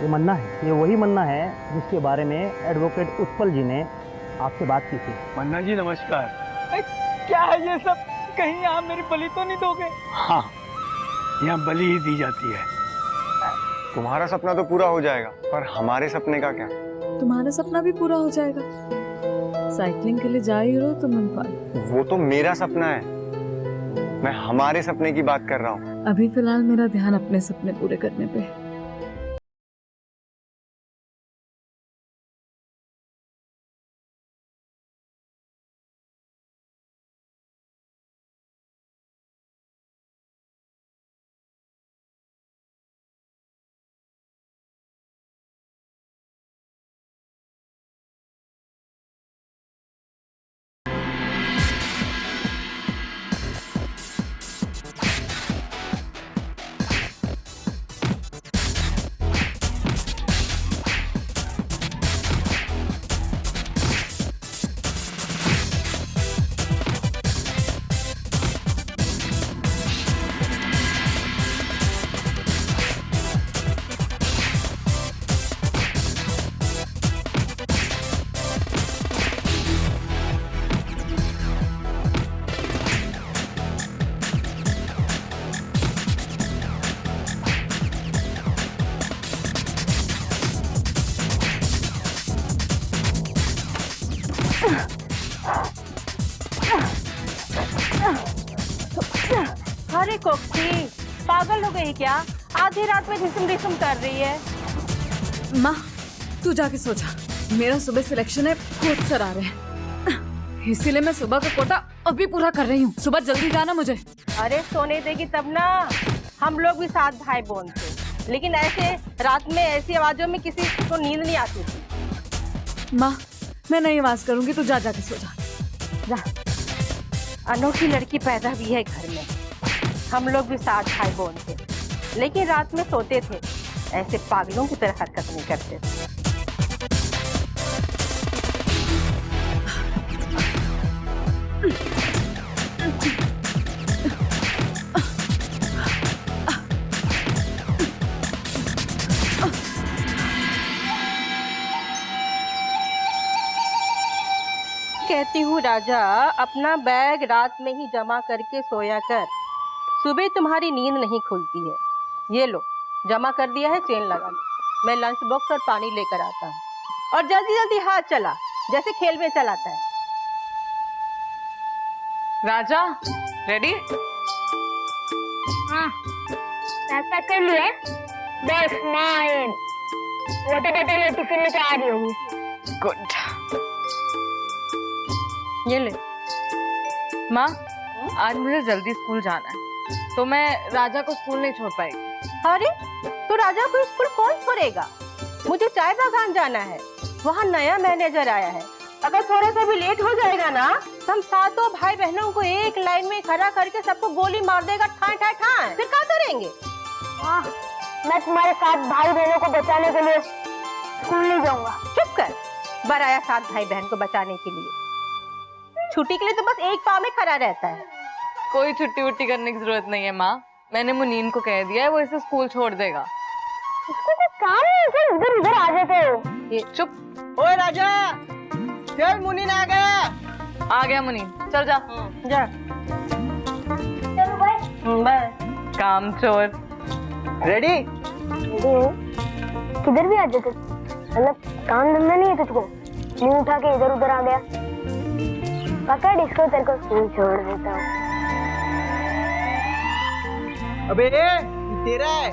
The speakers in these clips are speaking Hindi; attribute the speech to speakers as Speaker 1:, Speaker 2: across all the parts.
Speaker 1: ये मन्ना है, ये वही मन्ना है जिसके बारे में एडवोकेट उत्पल जी ने आपसे बात की थी।
Speaker 2: मन्ना जी नमस्कार।
Speaker 3: क्या है ये सब? कहीं आप मेरी बलि तो नहीं दोगे?
Speaker 2: हाँ, यहाँ बलि ही दी जाती है।
Speaker 4: तुम्हारा सपना तो पूरा हो जाएगा, पर हमारे सपने का क्या?
Speaker 5: तुम्हारा सपना भी पूरा हो जाएगा। साइकिलिंग के लिए जा ही रहो तुम इम्फाल।
Speaker 4: वो तो मेरा सपना है, मैं हमारे सपने की बात कर रहा हूँ।
Speaker 5: अभी फिलहाल मेरा ध्यान अपने सपने पूरे करने पे है।
Speaker 6: अरे कोक्सी, पागल हो गई क्या? आधी रात में रिसम रिसम कर रही है।
Speaker 5: माँ तू जाके सो जा, मेरा सुबह सिलेक्शन है, बहुत सर आ रहे हैं, इसीलिए मैं सुबह का कोटा अभी पूरा कर रही हूँ। सुबह जल्दी जाना मुझे।
Speaker 6: अरे सोने देगी तब ना। हम लोग भी साथ भाई बहन थे, लेकिन ऐसे रात में ऐसी आवाजों में किसी को नींद नहीं आती थी।
Speaker 5: माँ मैं नहीं आवाज करूंगी, तू जा जाके सो जा।
Speaker 6: जा, अनोखी लड़की पैदा भी है घर में। हम लोग भी साथ भाई बहन थे, लेकिन रात में सोते थे, ऐसे पागलों की तरह हरकत नहीं करते थे। कहती हूँ राजा, अपना बैग रात में ही जमा करके सोया कर, सुबह तुम्हारी नींद नहीं खुलती है। ये लो, जमा कर दिया है, चेन लगा लो। मैं लंच बॉक्स और पानी लेकर आता हूँ, और जल्दी जल्दी हाथ चला, जैसे खेल में चलाता है।
Speaker 7: राजा रेडी?
Speaker 8: हाँ, ऐसा कर लिए। बस माइन वो तो बेटे टिफिन में आ रही होगी।
Speaker 7: गुड।
Speaker 6: ये ले।
Speaker 7: माँ आज मुझे जल्दी स्कूल जाना है, तो मैं राजा को स्कूल नहीं छोड़ पाएगी।
Speaker 6: अरे तो राजा को स्कूल कौन छोड़ेगा? मुझे चाय बागान जाना है, वहाँ नया मैनेजर आया है। अगर थोड़ा सा भी लेट हो जाएगा ना, तो हम सातों भाई बहनों को एक लाइन में खड़ा करके सबको गोली मार देगा, ठाए ठाए ठाए। फिर क्या करेंगे?
Speaker 8: मैं तुम्हारे साथ भाई बहनों को बचाने के लिए स्कूल नहीं जाऊंगा।
Speaker 6: चुप कर, बराया सात भाई बहन को बचाने के लिए। छुट्टी के लिए तो बस एक पाँव में खड़ा रहता है।
Speaker 7: कोई छुट्टी वुट्टी करने की जरूरत नहीं है माँ, मैंने मुनीन को कह दिया है, वो इसे स्कूल छोड़ देगा।
Speaker 8: इसको कुछ काम नहीं है, इधर उधर आ जाते हो।
Speaker 7: ये चुप।
Speaker 3: ओए राजा, चल मुनीन आ गया।
Speaker 7: आ गया मुनीन, चल जा।
Speaker 6: जा।
Speaker 8: चलो भाई।
Speaker 6: बाय।
Speaker 7: काम चोर।
Speaker 3: रेडी?
Speaker 8: किधर भी आ जाते, मतलब काम धंधा नहीं है तुझको? मुंह उठा के इधर उधर आ गया। पकड़ इसको, तेरे को स्कूल छोड़ देता हूँ।
Speaker 3: अबे तेरा है।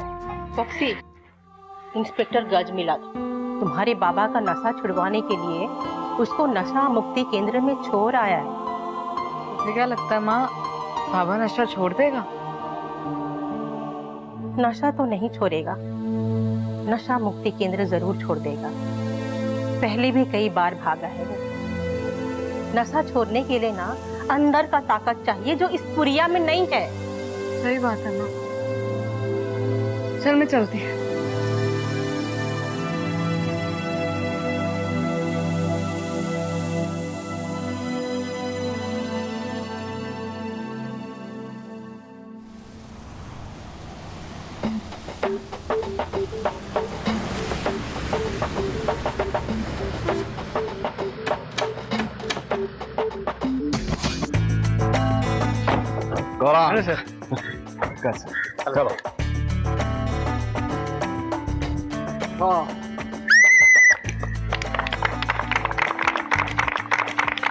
Speaker 6: बक्सी, इंस्पेक्टर गज मिला था, तुम्हारे बाबा का नशा छुड़वाने के लिए उसको नशा मुक्ति केंद्र में छोड़ आया है।
Speaker 7: मुझे क्या लगता है माँ, बाबा नशा छोड़ देगा?
Speaker 6: नशा तो नहीं छोड़ेगा, नशा मुक्ति केंद्र जरूर छोड़ देगा। पहले भी कई बार भागा है वो। नशा छोड़ने के लिए ना अंदर का ताकत चाहिए, जो इस पुरिया में नहीं है।
Speaker 7: सही बात है माँ, चल मैं चलती हूँ।
Speaker 2: चलो सर।
Speaker 4: चलो। हाँ।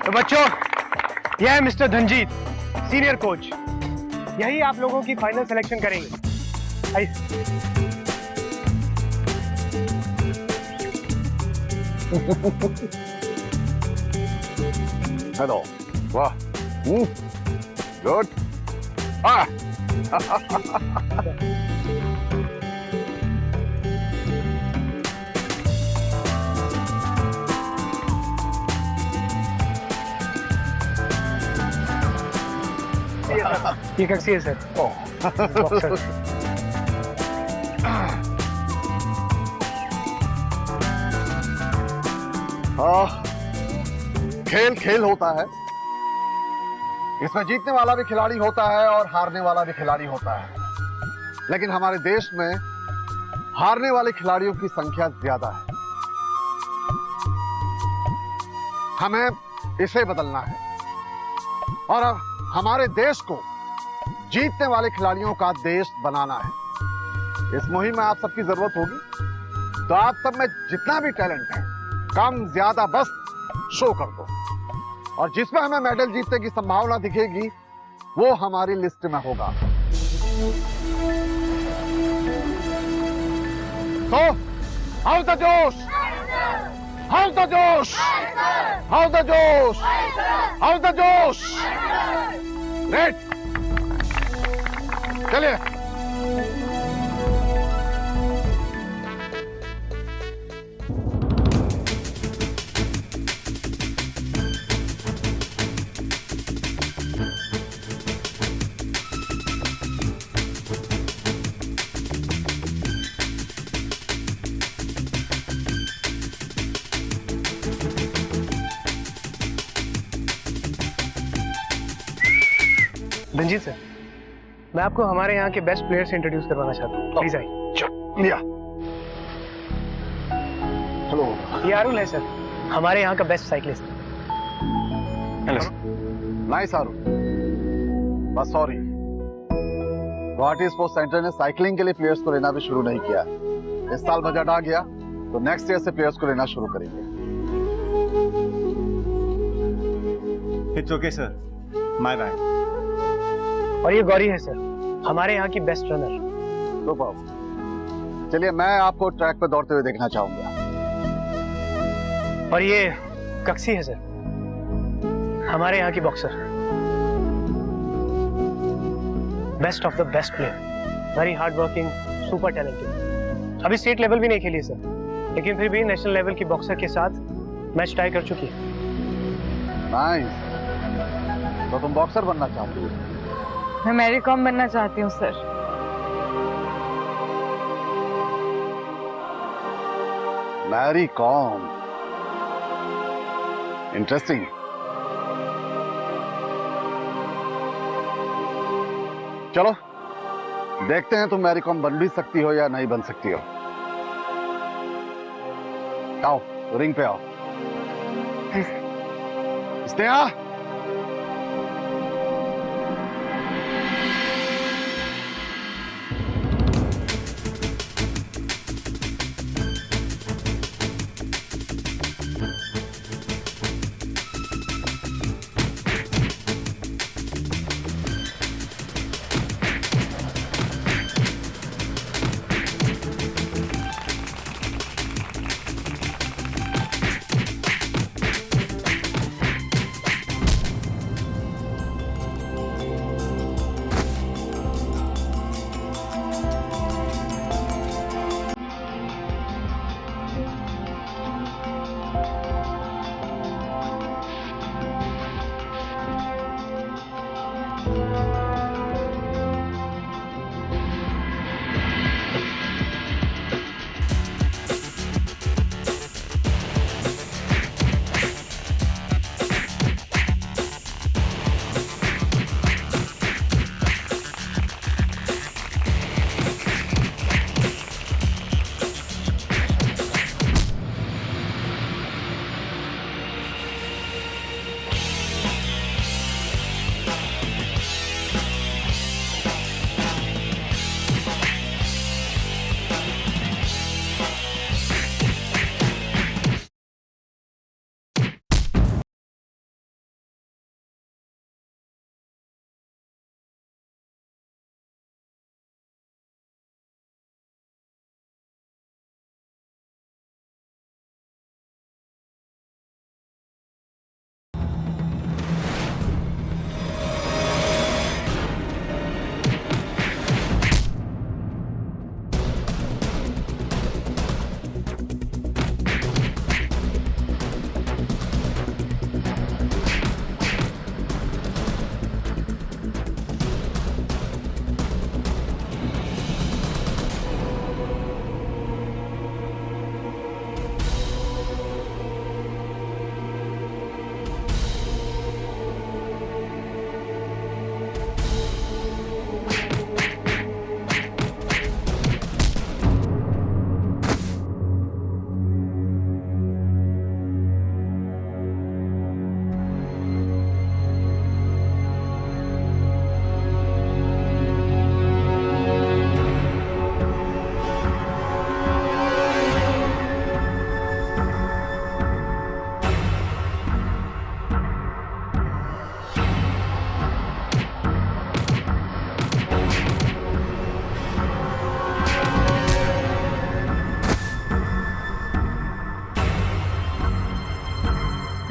Speaker 2: तो बच्चों, यह है मिस्टर धनजीत, सीनियर कोच। यही आप लोगों की फाइनल सिलेक्शन करेंगे। आइए।
Speaker 4: हेलो। वाह। गुड। हाँ।
Speaker 2: ये कक्सी है सर। बॉक्सर।
Speaker 9: खेल खेल होता है, इसमें जीतने वाला भी खिलाड़ी होता है और हारने वाला भी खिलाड़ी होता है, लेकिन हमारे देश में हारने वाले खिलाड़ियों की संख्या ज्यादा है। हमें इसे बदलना है और हमारे देश को जीतने वाले खिलाड़ियों का देश बनाना है। इस मुहिम में आप सबकी जरूरत होगी, तो आप सब में जितना भी टैलेंट है, कम ज्यादा बस शो कर दो, और जिसमें हमें मेडल जीतने की संभावना दिखेगी वो हमारी लिस्ट में होगा। तो हाउ द जोश, हाउ द जोश, हाउ द जोश, हाउ द जोश। रेड, चलिए।
Speaker 2: धनजीत सर, मैं आपको हमारे यहाँ के बेस्ट प्लेयर से इंट्रोड्यूस करवाना चाहता हूँ। प्लीज आइए।
Speaker 9: लिया। हेलो।
Speaker 2: ये अरुण है सर, हमारे यहाँ का best cyclist.
Speaker 4: Hello.
Speaker 9: Nice Arun, बस सॉरी, गुवाहाटी स्पोर्ट्स सेंटर ने साइकिलिंग के लिए प्लेयर्स को लेना भी शुरू नहीं किया। इस साल बजट आ गया तो नेक्स्ट ईयर से प्लेयर्स को लेना शुरू करेंगे।
Speaker 4: It's okay sir, my bad.
Speaker 2: और ये गौरी है सर, हमारे यहाँ की बेस्ट रनर।
Speaker 9: सुपर। चलिए, मैं आपको ट्रैक पे दौड़ते हुए देखना चाहूंगा।
Speaker 2: और ये कक्सी है सर, हमारे यहाँ की boxer. Best of the best player, very hard working, super talented. अभी स्टेट लेवल भी नहीं खेली सर, लेकिन फिर भी नेशनल लेवल की बॉक्सर के साथ मैच टाई कर चुकी है।
Speaker 9: नाइस। तो तुम बॉक्सर बनना चाहती हो?
Speaker 7: मैं मैरी कॉम बनना चाहती हूँ सर।
Speaker 9: Mary com, interesting. चलो देखते हैं तुम मैरी कॉम बन भी सकती हो या नहीं बन सकती हो। आओ रिंग पे आओ। स्नेहा,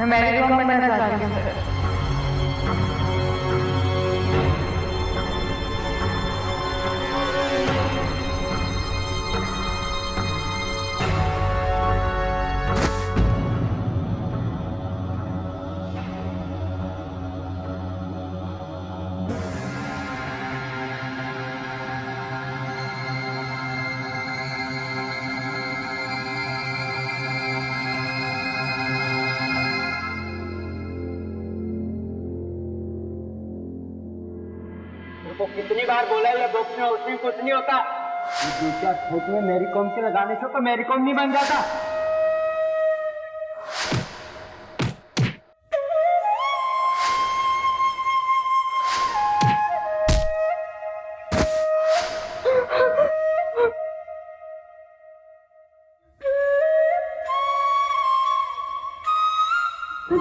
Speaker 7: मैं मैरी कॉम बनना चाहती हूँ सर।
Speaker 3: कितनी बार बोला ये बॉक्स में उसमें कुछ नहीं होता। दूसरा खोज में मेरी कॉम से लगाने से तो मेरी कॉम नहीं बन जाता।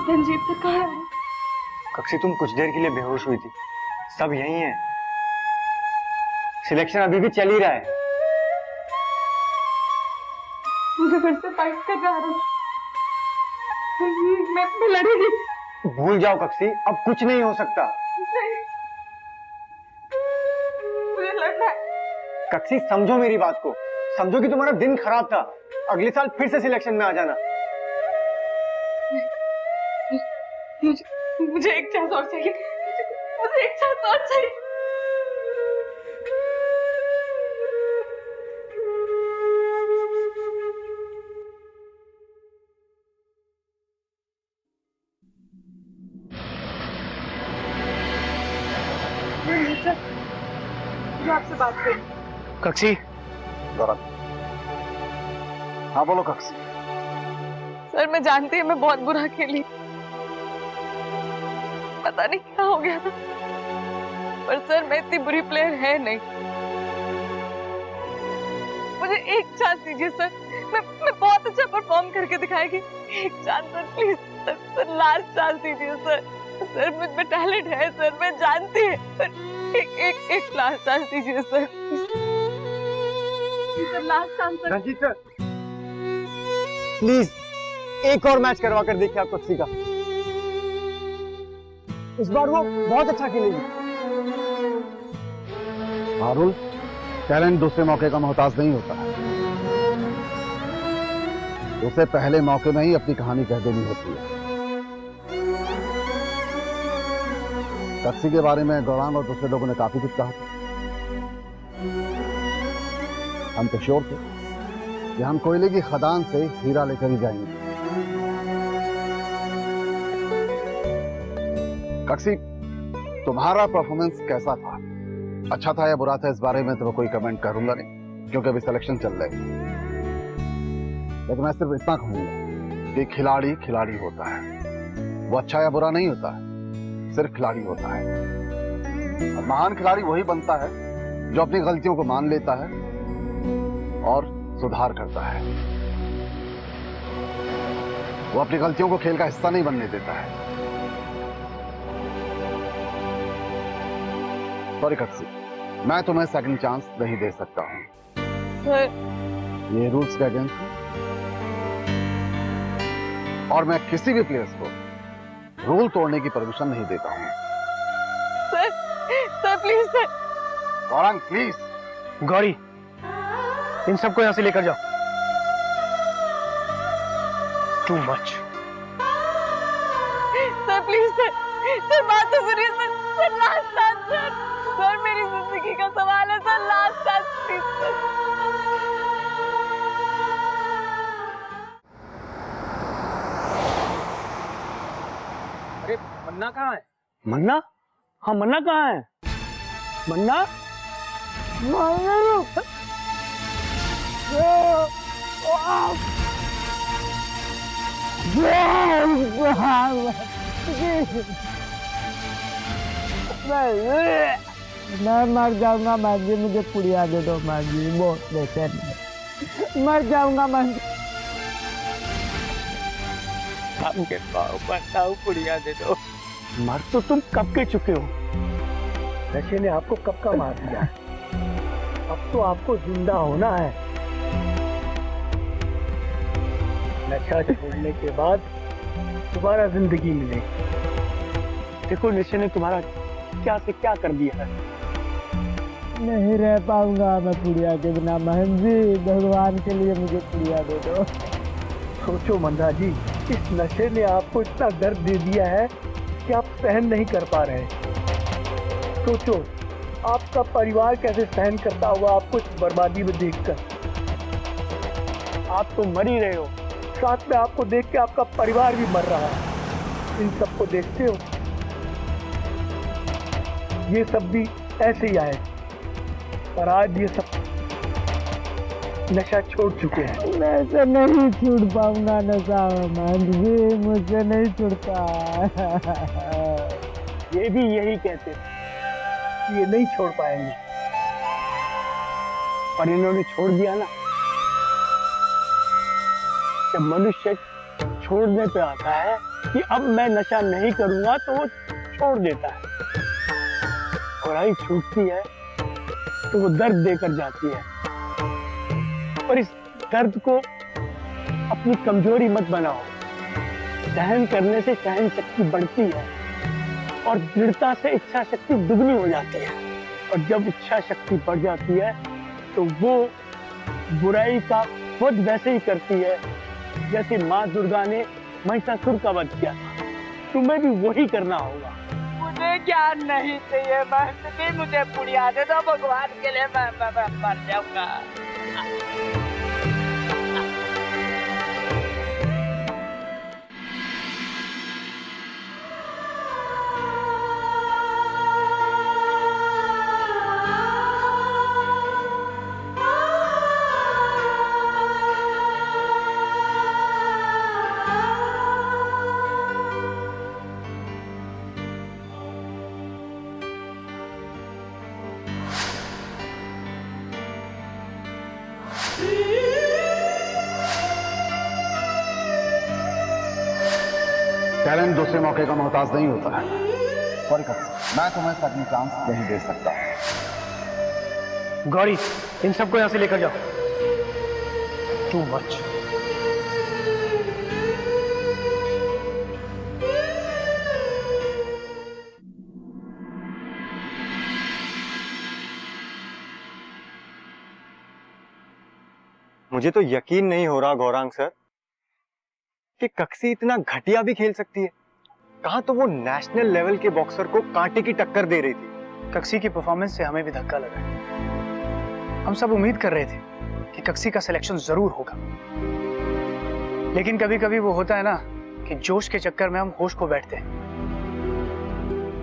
Speaker 5: रंजीत सर कहाँ है?
Speaker 4: कक्षी तुम कुछ देर के लिए बेहोश हुई थी, सब यही है। सिलेक्शन अभी भी चल ही रहा है।
Speaker 5: मुझे फिर से फाइट करना आ रहा है। मैं लड़ूंगी।
Speaker 4: भूल जाओ कक्षी, अब कुछ नहीं हो सकता।
Speaker 5: नहीं, मुझे लड़ना है।
Speaker 4: कक्षी समझो मेरी बात को, समझो कि तुम्हारा दिन खराब था। अगले साल फिर से सिलेक्शन में आ जाना।
Speaker 5: मुझे एक चांस और चाहिए। मुझे एक चांस और चाहिए। मुझे आपसे बात करनी।
Speaker 2: कक्षी,
Speaker 9: हाँ बोलो कक्षी।
Speaker 5: सर मैं जानती हूँ मैं बहुत बुरा खेली, पता नहीं क्या हो गया था, पर सर मैं इतनी बुरी प्लेयर है नहीं। मुझे एक चांस दीजिए सर, मैं बहुत अच्छा परफॉर्म करके दिखाएगी। एक chance sir please sir, last chance दीजिए सर। सर मुझ में टैलेंट है सर, मैं जानती है, पर एक लास्ट चांस दीजिए sir. Sir last chance sir.
Speaker 4: Ranjit sir, please एक और मैच करवा कर देखिए आप कक्षी का। इस बार वो बहुत अच्छा खेलेगी।
Speaker 9: मारुल, टैलेंट दूसरे मौके का मोहताज नहीं होता है। उसे पहले मौके में ही अपनी कहानी कह देनी होती है। कक्षी के बारे में गौरांग और दूसरे लोगों ने काफी कुछ कहा था। हम तो श्योर थे कि हम कोयले की खदान से हीरा लेकर ही जाएंगे। कक्षी, तुम्हारा परफॉर्मेंस कैसा था? अच्छा था या बुरा था, इस बारे में तो मैं कोई कमेंट करूंगा नहीं, क्योंकि अभी सिलेक्शन चल रहा है। लेकिन मैं सिर्फ इतना कहूंगा कि खिलाड़ी खिलाड़ी होता है। वो अच्छा या बुरा नहीं होता है, सिर्फ खिलाड़ी होता है। और महान खिलाड़ी वही बनता है जो अपनी गलतियों को मान लेता है और सुधार करता है। वो अपनी गलतियों को खेल का हिस्सा नहीं बनने देता है। सॉरी कक्षी, मैं तुम्हें सेकंड चांस नहीं दे सकता हूं।
Speaker 5: सर
Speaker 9: ये रूल्स के अगेंस्ट है और मैं किसी भी प्लेयर्स को रूल तोड़ने की परमिशन नहीं देता हूं।
Speaker 5: Sir please sir.
Speaker 9: Gaurang please.
Speaker 2: Gauri, इन सबको यहां से लेकर जाओ। Too much.
Speaker 5: Sir please sir बात तो सुनिए सर। लास्ट चांस सर, मेरी जिंदगी का सवाल है sir. Last chance please sir.
Speaker 3: अरे मन्ना कहाँ है?
Speaker 1: मन्ना? हाँ मन्ना कहाँ है? मन्ना?
Speaker 3: मैं मर जाऊंगा माँ जी, मुझे पुड़िया दे दो माँ जी, बहुत बेचैन है। मर जाऊंगा माँ जी। आपके पाँव पड़ता हूँ, पुड़िया दे दो।
Speaker 1: मर तो तुम कब के चुके हो।
Speaker 3: नशे ने आपको कब का मार दिया, अब तो आपको जिंदा होना है। नशा छोड़ने के बाद
Speaker 2: दोबारा जिंदगी मिले। देखो नशे ने तुम्हारा क्या से क्या कर दिया है।
Speaker 3: नहीं रह पाऊंगा मैं पुड़िया के बिना। महन जी, भगवान के लिए मुझे पुड़िया दे दो।
Speaker 2: सोचो मंदा जी, इस नशे ने आपको इतना दर्द दे दिया है कि आप सहन नहीं कर पा रहे। सोचो आपका परिवार कैसे सहन करता होगा आपको इस बर्बादी में देखकर। आप तो मर ही रहे हो, साथ में आपको देख के आपका परिवार भी मर रहा है। इन सबको देखते हो, ये सब भी ऐसे ही आए, पर आज ये सब नशा छोड़ चुके हैं।
Speaker 3: मैं तो नहीं छूट पाऊंगा नशा महन जी, मुझसे नहीं छूटता।
Speaker 2: ये भी यही कहते थे कि ये नहीं छोड़ पाएंगे, पर इन्होंने छोड़ दिया ना। जब मनुष्य छोड़ने पे आता है कि अब मैं नशा नहीं करूंगा, तो वो छोड़ देता है। और आई छूटती है तो वो दर्द देकर जाती है। और इस दर्द को अपनी कमजोरी मत बनाओ। सहन करने से सहन शक्ति बढ़ती है और दृढ़ता से इच्छा शक्ति दुगनी हो जाती है। और जब इच्छा शक्ति बढ़ जाती है तो वो बुराई का वध वैसे ही करती है जैसे माँ दुर्गा ने महिषासुर का वध किया था। तुम्हें भी वही करना होगा।
Speaker 3: मुझे ज्ञान नहीं चाहिए महन जी, मुझे पुड़िया दे दो। भगवान के लिए मैं मर जाऊंगा।
Speaker 9: टैलेंट दूसरे मौके का मोहताज नहीं होता है। सॉरी मैं तुम्हें सेकंड चांस नहीं दे सकता।
Speaker 2: गौरी, इन सबको यहां से लेकर जाओ। Too much.
Speaker 4: मुझे तो यकीन नहीं हो रहा गौरांग सर कि कक्षी इतना घटिया भी खेल सकती है। कहा तो वो नेशनल लेवल के बॉक्सर को कांटे की टक्कर दे रही थी।
Speaker 2: कक्षी की परफॉर्मेंस से हमें भी धक्का लगा। हम सब उम्मीद कर रहे थे कि कक्षी का सिलेक्शन जरूर होगा, लेकिन कभी कभी वो होता है ना कि जोश के चक्कर में हम होश खो बैठते हैं।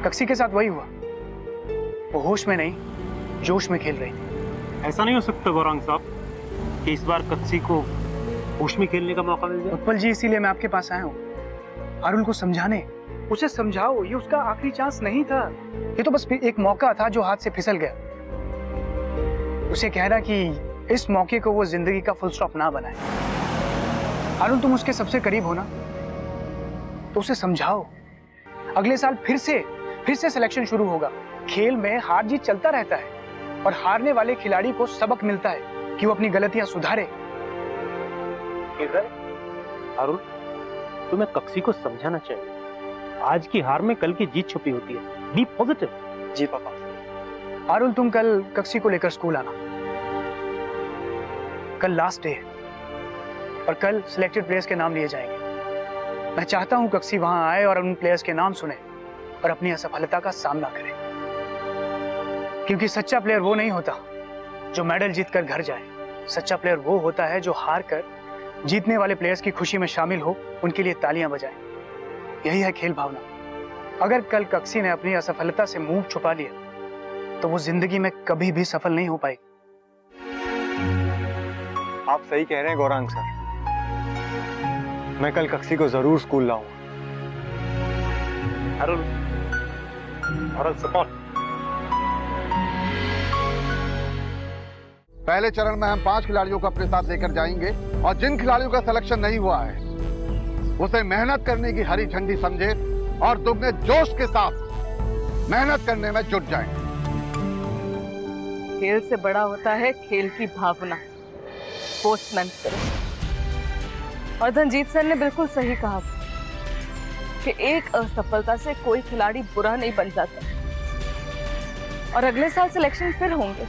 Speaker 2: कक्षी के साथ वही हुआ। वो होश में नहीं, जोश में खेल रही थी।
Speaker 10: ऐसा नहीं हो सकता गौरांग साहब कि इस बार कक्षी को होश में खेलने का मौका मिल जाए।
Speaker 2: उत्पल जी, इसीलिए मैं आपके पास आया हूँ अरुण को समझाने। उसे समझाओ, ये उसका आखिरी चांस नहीं था। ये तो बस एक मौका था जो हाथ से फिसल गया। उसे कहना कि इस मौके को वो जिंदगी का फुल स्टॉप ना बनाए। अरुण, तुम उसके सबसे करीब हो ना, तो उसे समझाओ। अगले साल फिर से सिलेक्शन शुरू होगा। खेल में हार जीत चलता रहता है और हारने वाले खिलाड़ी को सबक मिलता है कि वो अपनी गलतियां सुधारे।
Speaker 10: अरुण, तुम्हें कक्षी को समझाना चाहिए। आज की हार में कल की जीत छुपी होती है। B positive.
Speaker 4: जी पापा।
Speaker 2: अरुण, तुम कल कक्षी को लेकर स्कूल आना। कल लास्ट डे है और कल सिलेक्टेड प्लेयर्स के नाम लिए जाएंगे। मैं चाहता हूं कक्षी वहां आए और उन प्लेयर्स के नाम सुने और अपनी असफलता का सामना करे, क्योंकि सच्चा प्लेयर वो नहीं होता जो मेडल जीतकर घर जाए। सच्चा प्लेयर वो होता है जो हार कर जीतने वाले प्लेयर्स की खुशी में शामिल हो, उनके लिए तालियां बजाए। यही है खेल भावना। अगर कल कक्षी ने अपनी असफलता से मुंह छुपा लिया तो वो जिंदगी में कभी भी सफल नहीं हो पाएगी।
Speaker 4: आप सही कह रहे हैं गौरांग सर। मैं कल कक्षी को जरूर स्कूल लाऊंगा।
Speaker 10: Arun, moral support.
Speaker 9: पहले चरण में हम 5 खिलाड़ियों को अपने साथ लेकर जाएंगे और जिन खिलाड़ियों का सिलेक्शन नहीं हुआ है उसे मेहनत करने की हरी झंडी समझे और दुगने जोश के साथ मेहनत करने में जुट जाएं।
Speaker 7: खेल से बड़ा होता है खेल की भावना। Sportsman spirit. और धनजीत सर ने बिल्कुल सही कहा था।
Speaker 5: कि एक असफलता से कोई खिलाड़ी बुरा नहीं बन जाता और अगले साल सिलेक्शन फिर होंगे।